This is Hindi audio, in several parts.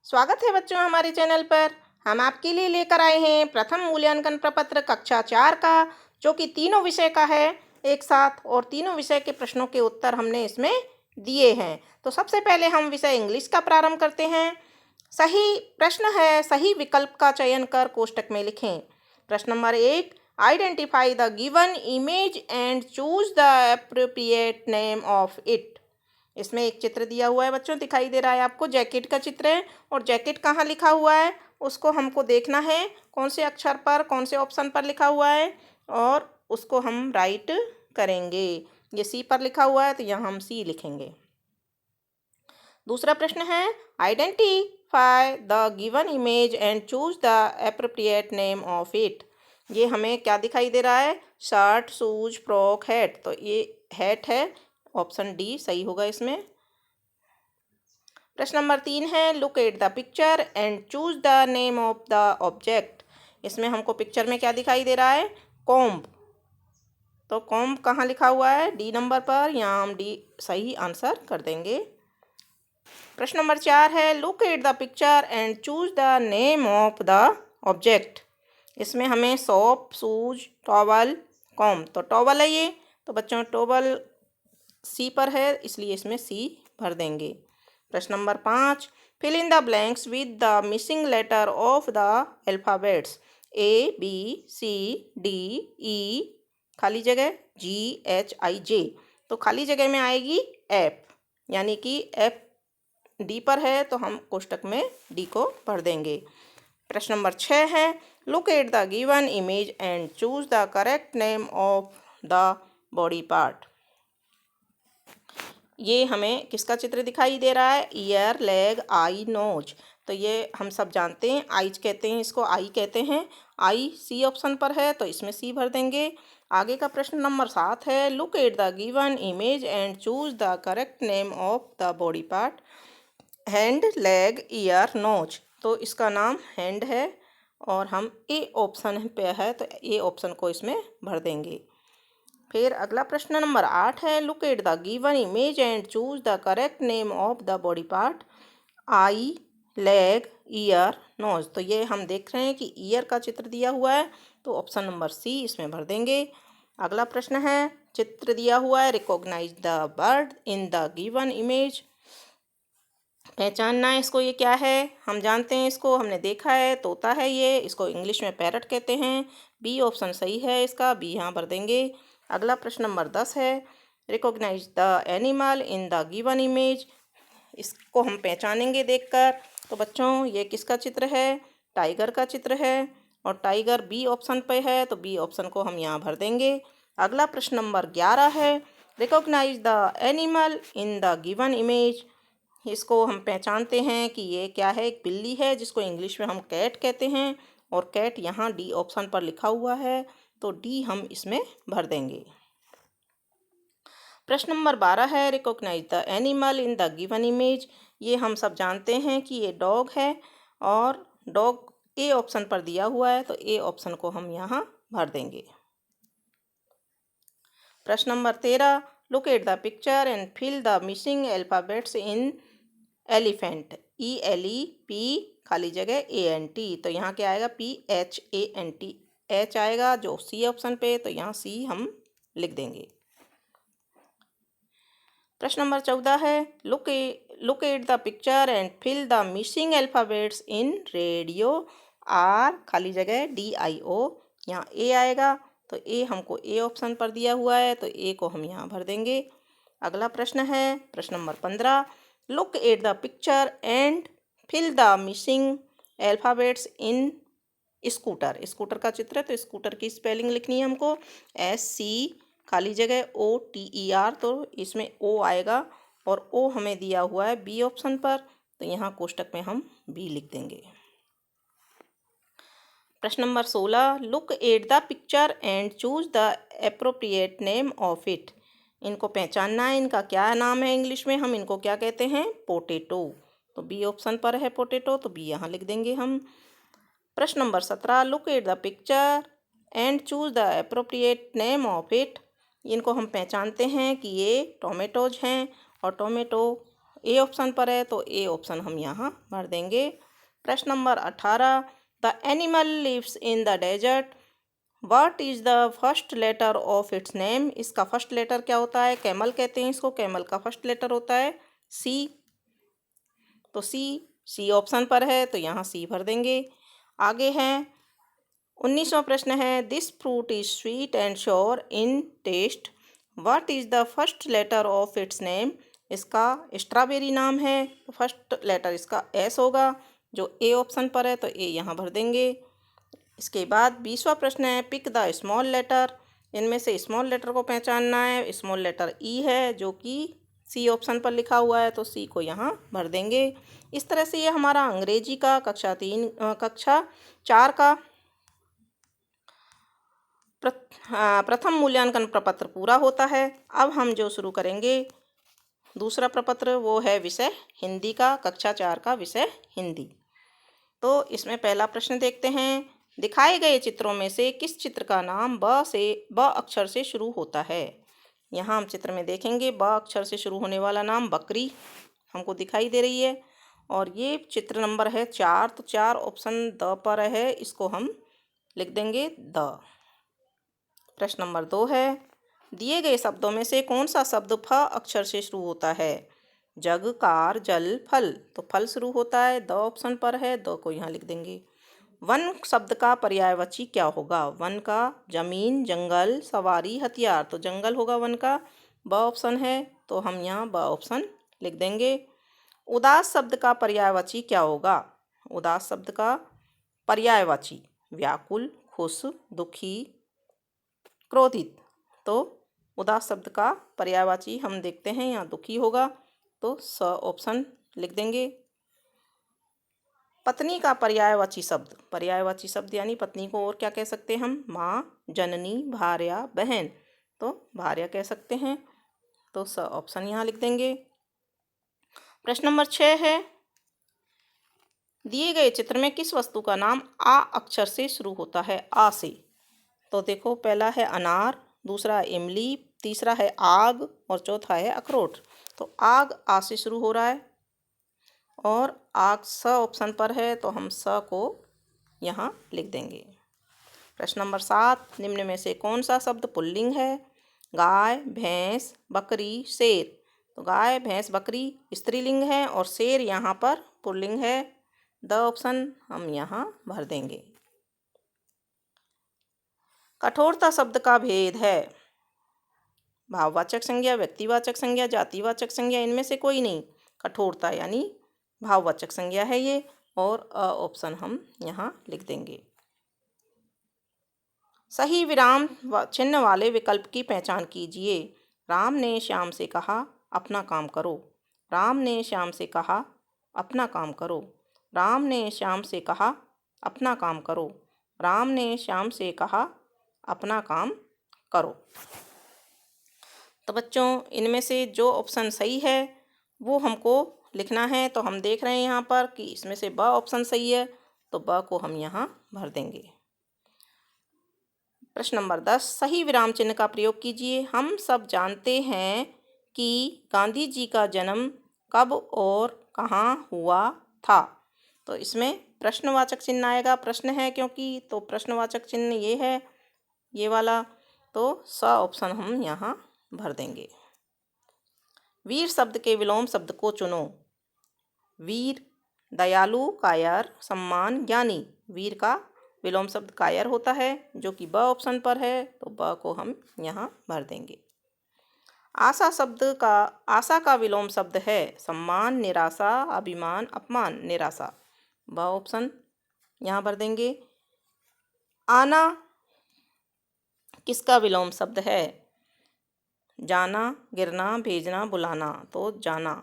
स्वागत है बच्चों हमारे चैनल पर। हम आपके लिए लेकर आए हैं प्रथम मूल्यांकन प्रपत्र कक्षा 4 का, जो कि तीनों विषय का है एक साथ, और तीनों विषय के प्रश्नों के उत्तर हमने इसमें दिए हैं। तो सबसे पहले हम विषय इंग्लिश का प्रारंभ करते हैं। सही प्रश्न है, सही विकल्प का चयन कर कोष्टक में लिखें। प्रश्न number 1, identify the given image and choose the appropriate name of it. इसमें एक चित्र दिया हुआ है बच्चों, दिखाई दे रहा है आपको, जैकेट का चित्र है। और जैकेट कहाँ लिखा हुआ है उसको हमको देखना है, कौन से अक्षर पर, कौन से ऑप्शन पर लिखा हुआ है, और उसको हम राइट करेंगे। ये सी पर लिखा हुआ है तो यहाँ हम सी लिखेंगे। दूसरा प्रश्न है, identify the given image and choose the appropriate name of it. ये हमें क्या दिखाई दे रहा है? Shirt, shoes, frock, hat. तो ये हैट है, ऑप्शन डी सही होगा इसमें। प्रश्न नंबर 3 है, look at the picture and choose the name of the object. इसमें हमको पिक्चर में क्या दिखाई दे रहा है? कॉम्ब। तो कॉम्ब कहाँ लिखा हुआ है? डी नंबर पर। यहाँ हम डी सही आंसर कर देंगे। प्रश्न नंबर 4 है, look at the picture and choose the name of the object. इसमें हमें सोप, शूज, टॉवल, कॉम्ब। तो टॉवल है ये, तो बच्चों टॉवल सी पर है, इसलिए इसमें सी भर देंगे। प्रश्न number 5, fill in the blanks with the missing letter of the alphabets A, B, C, D, E, खाली जगह जी, एच, आई, जे। तो खाली जगह में आएगी एफ, यानी कि एफ डी पर है, तो हम कोष्टक में डी को भर देंगे। प्रश्न नंबर 6 है, look at the given image and choose the correct name of the body part. ये हमें किसका चित्र दिखाई दे रहा है? ईयर, लेग, आई, नोज। तो ये हम सब जानते हैं, आईज कहते हैं इसको, आई कहते हैं। आई सी ऑप्शन पर है, तो इसमें सी भर देंगे। आगे का प्रश्न नंबर 7 है, look at the given image and choose the correct name of the body part. Hand, leg, ear, nose. तो इसका नाम हैंड है, और हम ए ऑप्शन पे है, तो ए ऑप्शन को इसमें भर देंगे। फिर अगला प्रश्न नंबर 8 है, look at the given image and choose the correct name of the body part. Eye, leg, ear, nose. तो ये हम देख रहे हैं कि ईयर का चित्र दिया हुआ है, तो ऑप्शन नंबर सी इसमें भर देंगे। अगला प्रश्न है, चित्र दिया हुआ है, recognise the bird in the given image. पहचानना है इसको, ये क्या है? हम जानते हैं इसको, हमने देखा है, तोता है ये, इसको इंग्लिश में पैरट कहते हैं। बी ऑप्शन सही है इसका, बी यहाँ भर देंगे। अगला प्रश्न नंबर 10 है, recognise the animal in the given image. इसको हम पहचानेंगे देखकर। तो बच्चों ये किसका चित्र है? टाइगर का चित्र है, और टाइगर बी ऑप्शन पे है, तो बी ऑप्शन को हम यहाँ भर देंगे। अगला प्रश्न नंबर 11 है, recognise the animal in the given image. इसको हम पहचानते हैं कि ये क्या है? एक बिल्ली है, जिसको इंग्लिश में हम कैट कहते हैं, और कैट यहाँ डी ऑप्शन पर लिखा हुआ है, तो डी हम इसमें भर देंगे। प्रश्न नंबर 12 है, recognise the animal in the given image. ये हम सब जानते हैं कि ये डॉग है, और डॉग ए ऑप्शन पर दिया हुआ है, तो ए ऑप्शन को हम यहाँ भर देंगे। प्रश्न number 13, look at the picture and fill the missing alphabets in elephant. E L E P, खाली जगह ए एन टी। तो यहाँ क्या आएगा? P H A N T, H आएगा जो सी ऑप्शन पे, तो यहाँ सी हम लिख देंगे। प्रश्न नंबर 14 है, look at the picture and fill the missing alphabets in radio. R, खाली जगह डी आई ओ, यहाँ ए आएगा, तो ए हमको ए ऑप्शन पर दिया हुआ है, तो ए को हम यहाँ भर देंगे। अगला प्रश्न है, प्रश्न number 15, look at the picture and fill the missing alphabets in scooter. Scooter का चित्र है, तो स्कूटर की स्पेलिंग लिखनी है हमको, एस सी, खाली जगह ओ टी ई आर। तो इसमें ओ आएगा, और ओ हमें दिया हुआ है बी ऑप्शन पर, तो यहाँ कोष्टक में हम बी लिख देंगे। प्रश्न number 16, look at the picture and choose the appropriate name of it. इनको पहचानना है, इनका क्या नाम है? इंग्लिश में हम इनको क्या कहते हैं? पोटैटो। तो बी ऑप्शन पर है पोटैटो, तो बी यहाँ लिख देंगे हम। प्रश्न number 17, look at the picture and choose the appropriate name of it. इनको हम पहचानते हैं कि ये टोमेटोज हैं, और टोमेटो ए ऑप्शन पर है, तो ए ऑप्शन हम यहाँ भर देंगे। प्रश्न number 18, the animal lives in the desert, what is the first letter of its name. इसका फर्स्ट लेटर क्या होता है? कैमल कहते हैं इसको, कैमल का फर्स्ट लेटर होता है सी, तो सी ऑप्शन पर है, तो यहाँ सी भर देंगे। आगे हैं 19वां प्रश्न है, this fruit is sweet and sour in taste, what is the first letter of its name. इसका स्ट्रॉबेरी नाम है, तो फर्स्ट लेटर इसका एस होगा, जो ए ऑप्शन पर है, तो ए यहाँ भर देंगे। इसके बाद 20वां प्रश्न है, पिक द स्मॉल लेटर, इनमें से स्मॉल लेटर को पहचानना है। स्मॉल लेटर ई है, जो कि सी ऑप्शन पर लिखा हुआ है, तो सी को यहाँ भर देंगे। इस तरह से ये हमारा अंग्रेजी का कक्षा 4 का प्रथम मूल्यांकन प्रपत्र पूरा होता है। अब हम जो शुरू करेंगे दूसरा प्रपत्र, वो है विषय हिंदी का, कक्षा 4 का विषय हिंदी। तो इसमें पहला प्रश्न देखते हैं, दिखाए गए चित्रों में से किस चित्र का नाम ब अक्षर से शुरू होता है। यहाँ हम चित्र में देखेंगे ब अक्षर से शुरू होने वाला नाम बकरी हमको दिखाई दे रही है, और ये चित्र नंबर है 4, तो 4 ऑप्शन द पर है, इसको हम लिख देंगे द। प्रश्न नंबर 2 है, दिए गए शब्दों में से कौन सा शब्द फ अक्षर से शुरू होता है। जग, कार, जल, फल, तो फल शुरू होता है, द ऑप्शन पर है, द को यहाँ लिख देंगे। वन शब्द का पर्यायवाची क्या होगा। वन का जमीन, जंगल, सवारी, हथियार, तो जंगल होगा वन का, ब ऑप्शन है, तो हम यहाँ ब ऑप्शन लिख देंगे। उदास शब्द का पर्यायवाची क्या होगा। उदास शब्द का पर्यायवाची व्याकुल, खुश, दुखी, क्रोधित, तो उदास शब्द का पर्यायवाची हम देखते हैं यहाँ दुखी होगा, तो स ऑप्शन लिख देंगे। पत्नी का पर्यायवाची शब्द यानी पत्नी को और क्या कह सकते हैं हम, माँ, जननी, भार्या, बहन, तो भार्या कह सकते हैं, तो स ऑप्शन यहाँ लिख देंगे। प्रश्न नंबर 6 है, दिए गए चित्र में किस वस्तु का नाम आ अक्षर से शुरू होता है। आ से, तो देखो पहला है अनार, दूसरा है इमली, तीसरा है आग, और चौथा है अखरोट। तो आग आ से शुरू हो रहा है, और आग स ऑप्शन पर है, तो हम स को यहाँ लिख देंगे। प्रश्न नंबर 7, निम्न में से कौन सा शब्द पुल्लिंग है। गाय, भैंस, बकरी, शेर, तो गाय, भैंस, बकरी स्त्रीलिंग है, और शेर यहाँ पर पुल्लिंग है, द ऑप्शन हम यहाँ भर देंगे। कठोरता शब्द का भेद है। भाववाचक संज्ञा, व्यक्तिवाचक संज्ञा, जातिवाचक संज्ञा, इनमें से कोई नहीं। कठोरता यानी भाववाचक संज्ञा है ये, और अ ऑप्शन हम यहाँ लिख देंगे। सही विराम चिन्ह वाले विकल्प की पहचान कीजिए। राम ने श्याम से कहा अपना काम करो। राम ने श्याम से कहा अपना काम करो। राम ने श्याम से कहा अपना काम करो। राम ने श्याम से कहा अपना काम करो। तो बच्चों, इनमें से जो ऑप्शन सही है वो हमको लिखना है। तो हम देख रहे हैं यहाँ पर कि इसमें से ब ऑप्शन सही है, तो ब को हम यहाँ भर देंगे। प्रश्न नंबर 10, सही विराम चिन्ह का प्रयोग कीजिए। हम सब जानते हैं कि गांधी जी का जन्म कब और कहाँ हुआ था। तो इसमें प्रश्नवाचक चिन्ह आएगा, प्रश्न है क्योंकि, तो प्रश्नवाचक चिन्ह ये है, ये वाला, तो स ऑप्शन हम यहाँ भर देंगे। वीर शब्द के विलोम शब्द को चुनो। वीर, दयालु, कायर, सम्मान, ज्ञानी, वीर का विलोम शब्द कायर होता है, जो कि ब ऑप्शन पर है, तो ब को हम यहाँ भर देंगे। आशा का विलोम शब्द है सम्मान, निराशा, अभिमान, अपमान, निराशा, ब ऑप्शन यहाँ भर देंगे। आना किसका विलोम शब्द है। जाना, गिरना, भेजना, बुलाना, तो जाना,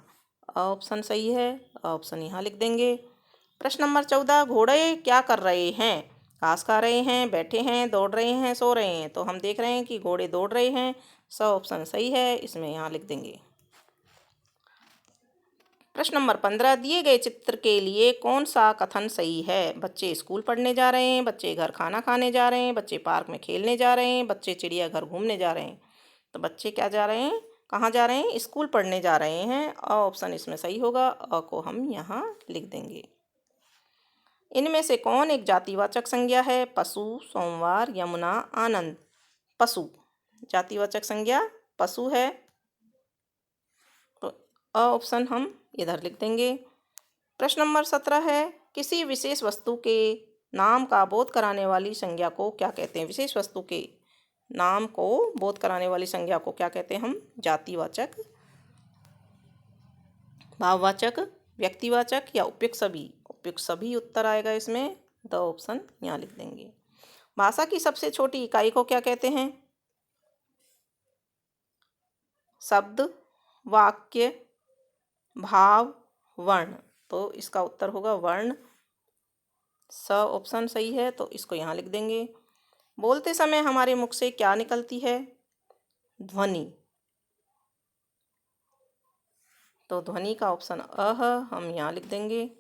ऑप्शन सही है, ऑप्शन यहाँ लिख देंगे। प्रश्न नंबर 14, घोड़े क्या कर रहे हैं। घास खा रहे हैं, बैठे हैं, दौड़ रहे हैं, सो रहे हैं, तो हम देख रहे हैं कि घोड़े दौड़ रहे हैं, स ऑप्शन सही है, इसमें यहाँ लिख देंगे। प्रश्न नंबर 15, दिए गए चित्र के लिए कौन सा कथन सही है। बच्चे स्कूल पढ़ने जा रहे हैं, बच्चे घर खाना खाने जा रहे हैं, बच्चे पार्क में खेलने जा रहे हैं, बच्चे चिड़ियाघर घूमने जा रहे हैं। तो बच्चे क्या जा रहे हैं, कहाँ जा रहे हैं? स्कूल पढ़ने जा रहे हैं। अ ऑप्शन इसमें सही होगा। अ को हम यहाँ लिख देंगे। इनमें से कौन एक जातिवाचक संज्ञा है? पशु, सोमवार, यमुना, आनंद। पशु जातिवाचक संज्ञा पशु है, तो अ ऑप्शन हम इधर लिख देंगे। प्रश्न नंबर 17 है, किसी विशेष वस्तु के नाम का बोध कराने वाली संज्ञा को क्या कहते हैं? विशेष वस्तु के नाम को बोध कराने वाली संज्ञा को क्या कहते हैं हम? जातिवाचक, भाववाचक, व्यक्तिवाचक या उपयुक्त सभी? उपयुक्त सभी उत्तर आएगा इसमें। द ऑप्शन यहाँ लिख देंगे। भाषा की सबसे छोटी इकाई को क्या कहते हैं? शब्द, वाक्य, भाव, वर्ण। तो इसका उत्तर होगा वर्ण। स ऑप्शन सही है, तो इसको यहाँ लिख देंगे। बोलते समय हमारे मुख से क्या निकलती है? ध्वनि। तो ध्वनि का ऑप्शन अ है, हम यहाँ लिख देंगे।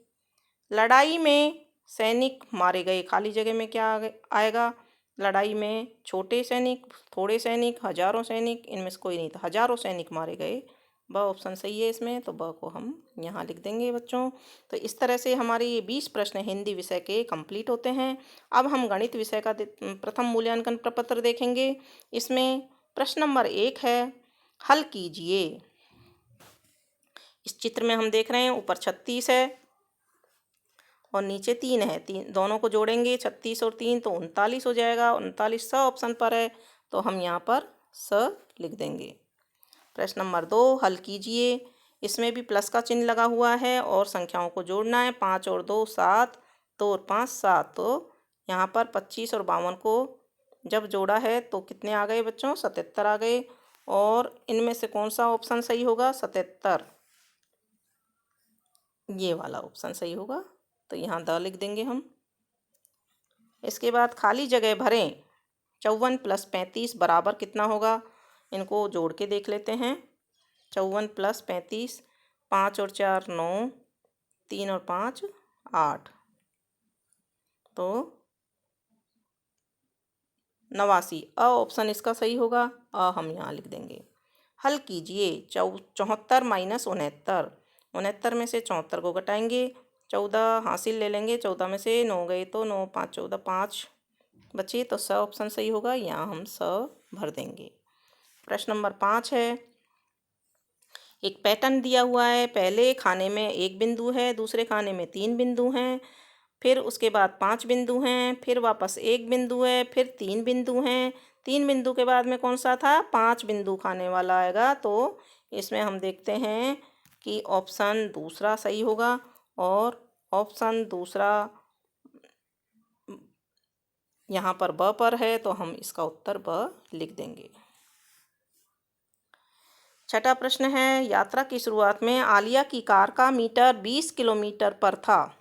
लड़ाई में सैनिक मारे गए, खाली जगह में क्या आएगा? लड़ाई में छोटे सैनिक, थोड़े सैनिक, हजारों सैनिक, इनमें से कोई नहीं था। हजारों सैनिक मारे गए। ब ऑप्शन सही है इसमें, तो ब को हम यहाँ लिख देंगे बच्चों। तो इस तरह से हमारे ये 20 प्रश्न हिंदी विषय के कंप्लीट होते हैं। अब हम गणित विषय का प्रथम मूल्यांकन प्रपत्र देखेंगे। इसमें प्रश्न नंबर 1 है, हल कीजिए। इस चित्र में हम देख रहे हैं ऊपर 36 है और नीचे 3 है। तीन दोनों को जोड़ेंगे, 36 और 3 तो 39 हो जाएगा। 39 स ऑप्शन पर है, तो हम यहाँ पर स लिख देंगे। प्रश्न नंबर 2, हल कीजिए। इसमें भी प्लस का चिन्ह लगा हुआ है और संख्याओं को जोड़ना है। 5 और 2 7, 2 और 5 7। तो यहाँ पर 25 और 52 को जब जोड़ा है तो कितने आ गए बच्चों? 77 आ गए। और इनमें से कौन सा ऑप्शन सही होगा? 77, ये वाला ऑप्शन सही होगा। तो यहाँ द लिख देंगे हम। इसके बाद खाली जगह भरें। 54 + 35 बराबर कितना होगा? इनको जोड़ के देख लेते हैं। 54 + 35, 5 और 4 9, 3 और 5 8, तो 89। अ ऑप्शन इसका सही होगा। अ हम यहाँ लिख देंगे। हल कीजिए। 74 - 69। 69 में से 74 को घटाएंगे, 14 हासिल ले लेंगे। 14 में से 9 गए तो 9 5 14, 5 बचे, तो स ऑप्शन सही होगा। यहाँ हम स भर देंगे। प्रश्न नंबर 5 है, एक पैटर्न दिया हुआ है। पहले खाने में 1 बिंदु है, दूसरे खाने में 3 बिंदु हैं, फिर उसके बाद 5 बिंदु हैं, फिर वापस 1 बिंदु है, फिर 3 बिंदु हैं। 3 बिंदु के बाद में कौन सा था? 5 बिंदु खाने वाला आएगा। तो इसमें हम देखते हैं कि ऑप्शन दूसरा सही होगा। और ऑप्शन दूसरा यहाँ पर ब पर है, तो हम इसका उत्तर ब लिख देंगे। छठा प्रश्न है, यात्रा की शुरुआत में आलिया की कार का मीटर 20 किलोमीटर पर था।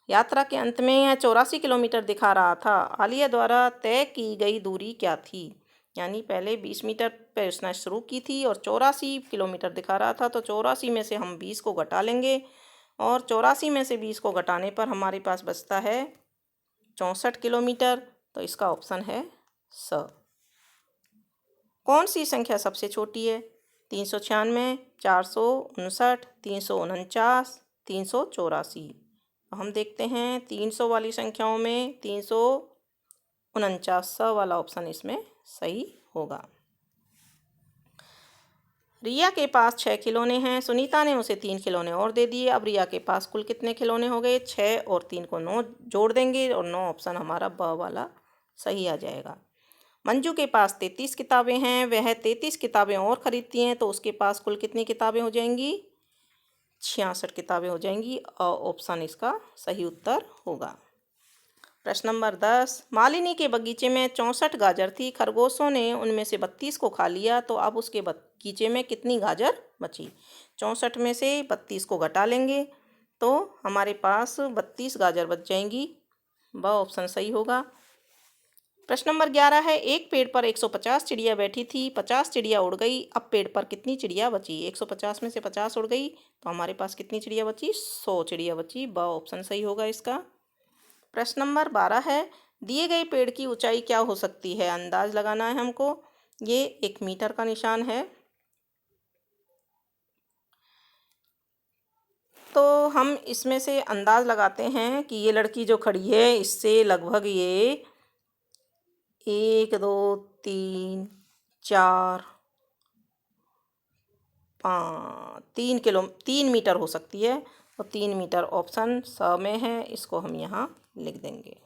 यात्रा के अंत में यह 84 किलोमीटर दिखा रहा था। आलिया द्वारा तय की गई दूरी क्या थी? यानी पहले 20 मीटर पर उसने शुरू की थी और 84 किलोमीटर दिखा रहा था। तो 84 में से हम 20 को घटा लेंगे और 84 में से 20 को घटाने पर हमारे पास बचता है 64 किलोमीटर। तो इसका ऑप्शन है स। कौन सी संख्या सबसे छोटी है? 396, 459, 349, 384। हम देखते हैं 300 वाली संख्याओं में 349 वाला ऑप्शन इसमें सही होगा। रिया के पास 6 खिलौने हैं। सुनीता ने उसे 3 खिलौने और दे दिए। अब रिया के पास कुल कितने खिलौने हो गए? 6 और 3 को 9 जोड़ देंगे और 9 ऑप्शन हमारा ब वाला सही आ जाएगा। मंजू के पास 33 किताबें हैं। वह 33 किताबें और ख़रीदती हैं तो उसके पास कुल कितनी किताबें हो जाएंगी? 66 किताबें हो जाएंगी। ऑप्शन इसका सही उत्तर होगा। प्रश्न नंबर 10, मालिनी के बगीचे में 64 गाजर थी। खरगोशों ने उनमें से 32 को खा लिया, तो अब उसके बगीचे में कितनी गाजर बची? 64 में से 32 को घटा लेंगे तो हमारे पास 32 गाजर बच जाएंगी। ब ऑप्शन सही होगा। प्रश्न नंबर 11 है, एक पेड़ पर 150 चिड़िया बैठी थी। 50 चिड़िया उड़ गई। अब पेड़ पर कितनी चिड़िया बची? 150 में से 50 उड़ गई तो हमारे पास कितनी चिड़िया बची? 100 चिड़िया बची। ब ऑप्शन सही होगा इसका। प्रश्न नंबर 12 है, दिए गए पेड़ की ऊंचाई क्या हो सकती है? अंदाज लगाना है हमको। ये 1 मीटर का निशान है। तो हम इसमें से अंदाज़ लगाते हैं कि ये लड़की जो खड़ी है इससे लगभग ये 1 2 3 4 3 मीटर हो सकती है। तो 3 मीटर ऑप्शन स में है, इसको हम यहाँ लिख देंगे।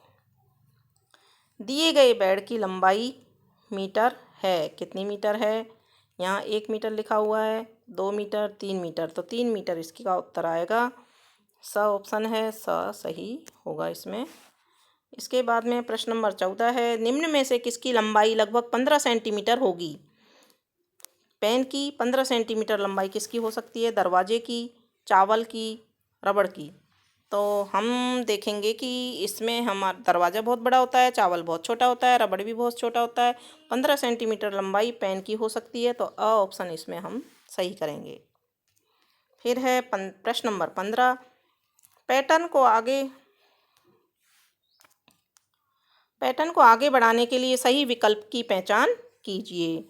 दिए गए बेड की लंबाई मीटर है, कितनी मीटर है? यहाँ 1 मीटर लिखा हुआ है, 2 मीटर, 3 मीटर, तो 3 मीटर इसका उत्तर आएगा। स ऑप्शन है, स सही होगा इसमें। इसके बाद में प्रश्न नंबर 14 है, निम्न में से किसकी लंबाई लगभग 15 सेंटीमीटर होगी? पेन की 15 सेंटीमीटर लंबाई किसकी हो सकती है? दरवाजे की, चावल की, रबड़ की। तो हम देखेंगे कि इसमें हमारा दरवाज़ा बहुत बड़ा होता है, चावल बहुत छोटा होता है, रबड़ भी बहुत छोटा होता है। 15 सेंटीमीटर लंबाई पेन की हो सकती है, तो अ ऑप्शन इसमें हम सही करेंगे। फिर है प्रश्न नंबर 15, पैटर्न को आगे बढ़ाने के लिए सही विकल्प की पहचान कीजिए।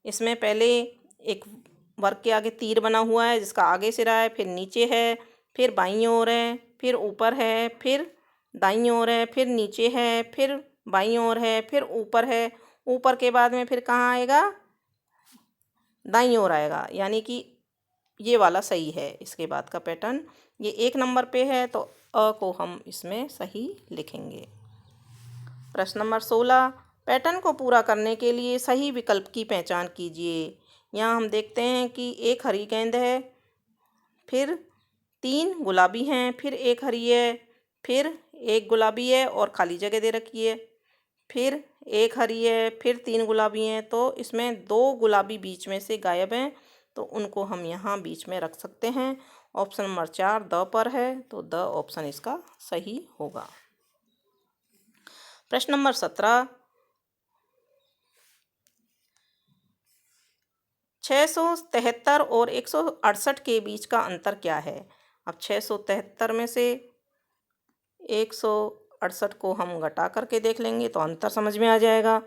इसमें पहले एक वर्ग के आगे तीर बना हुआ है जिसका आगे सिरा है, फिर नीचे है, फिर बाईं ओर है, फिर ऊपर है, फिर दाईं ओर है, फिर नीचे है, फिर बाईं ओर है, फिर ऊपर है। ऊपर के बाद में फिर कहाँ आएगा? दाईं ओर आएगा, यानी कि ये वाला सही है। इसके बाद का पैटर्न ये 1 नंबर पे है, तो अ को हम इसमें सही लिखेंगे। प्रश्न नंबर 16, पैटर्न को पूरा करने के लिए सही विकल्प की पहचान कीजिए। यहाँ हम देखते हैं कि एक हरी गेंद है, फिर 3 गुलाबी हैं, फिर एक हरी है, फिर एक गुलाबी है और खाली जगह दे रखी है, फिर एक हरी है, फिर 3 गुलाबी हैं। तो इसमें 2 गुलाबी बीच में से गायब हैं, तो उनको हम यहाँ बीच में रख सकते हैं। ऑप्शन नंबर 4 द पर है, तो द ऑप्शन इसका सही होगा। प्रश्न नंबर 17, 673 और 168 के बीच का अंतर क्या है? अब 673 में से 168 को हम घटा करके देख लेंगे तो अंतर समझ में आ जाएगा।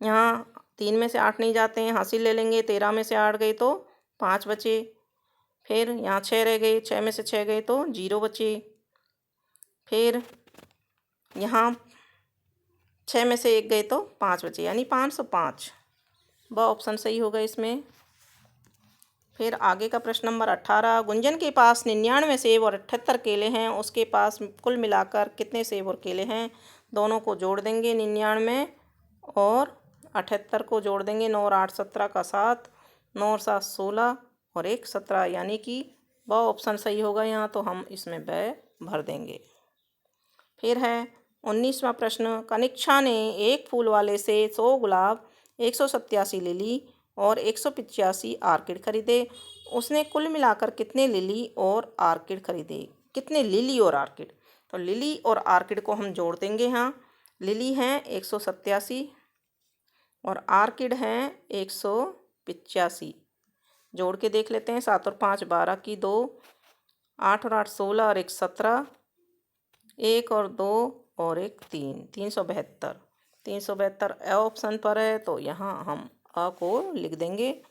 यहाँ 3 में से 8 नहीं जाते हैं, हासिल ले लेंगे। 13 में से 8 गए तो 5 बचे, फिर यहाँ 6 रह गए, 6 में से 6 गए तो 0 बचे, फिर यहाँ 6 में से 1 गए तो 5 बचे, यानी 505। ब ऑप्शन सही होगा इसमें। फिर आगे का प्रश्न नंबर 18, गुंजन के पास 99 सेब और 78 केले हैं, उसके पास कुल मिलाकर कितने सेब और केले हैं? दोनों को जोड़ देंगे, 99 और 78 को जोड़ देंगे। 9 और 8 17 का 7, 9 और 7 16 और 1 17, यानी कि ब ऑप्शन सही होगा यहाँ, तो हम इसमें ब भर देंगे। फिर है 19वां प्रश्न, कनिक्षा ने एक फूल वाले से 100 गुलाब, 187 लिली और 185 आर्किड खरीदे। उसने कुल मिलाकर कितने लिली और आर्किड खरीदे? कितने लिली और आर्किड? तो लिली और आर्किड को हम जोड़ देंगे। यहाँ लिली हैं 187 और आर्किड हैं 185। जोड़ के देख लेते हैं। 7 और 5 12 की 2, 8 और 8 16 और 1 17, 1 और 2 और 1 3, 372। 372 ए ऑप्शन पर है, तो यहाँ हम अ को लिख देंगे।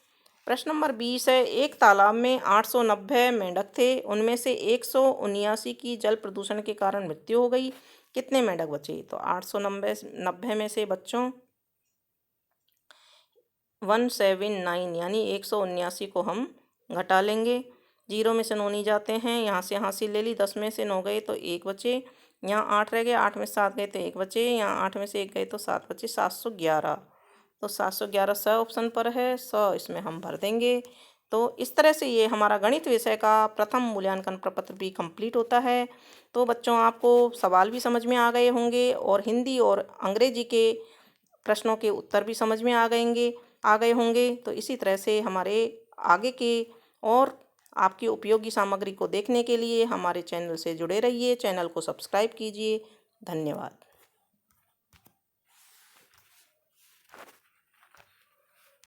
प्रश्न नंबर 20 है, एक तालाब में 890 मेंढक थे, उनमें से 179 की जल प्रदूषण के कारण मृत्यु हो गई। कितने मेंढक बचे? तो 890 में से बच्चों 179 यानी 179 को हम घटा लेंगे। 0 में से 9 नहीं जाते हैं, यहाँ से हासिल ले ली। 10 में से 9 गए तो 1 बचे, यहाँ 8 रह गए, 8 में से 7 गए तो 1 बचे, यहाँ 8 में से 1 गए तो 7 बचे, 711। तो 711 स ऑप्शन पर है, स इसमें हम भर देंगे। तो इस तरह से ये हमारा गणित विषय का प्रथम मूल्यांकन प्रपत्र भी कंप्लीट होता है। तो बच्चों, आपको सवाल भी समझ में आ गए होंगे और हिंदी और अंग्रेजी के प्रश्नों के उत्तर भी समझ में आ गए होंगे। तो इसी तरह से हमारे आगे के और आपकी उपयोगी सामग्री को देखने के लिए हमारे चैनल से जुड़े रहिए। चैनल को सब्सक्राइब कीजिए। धन्यवाद।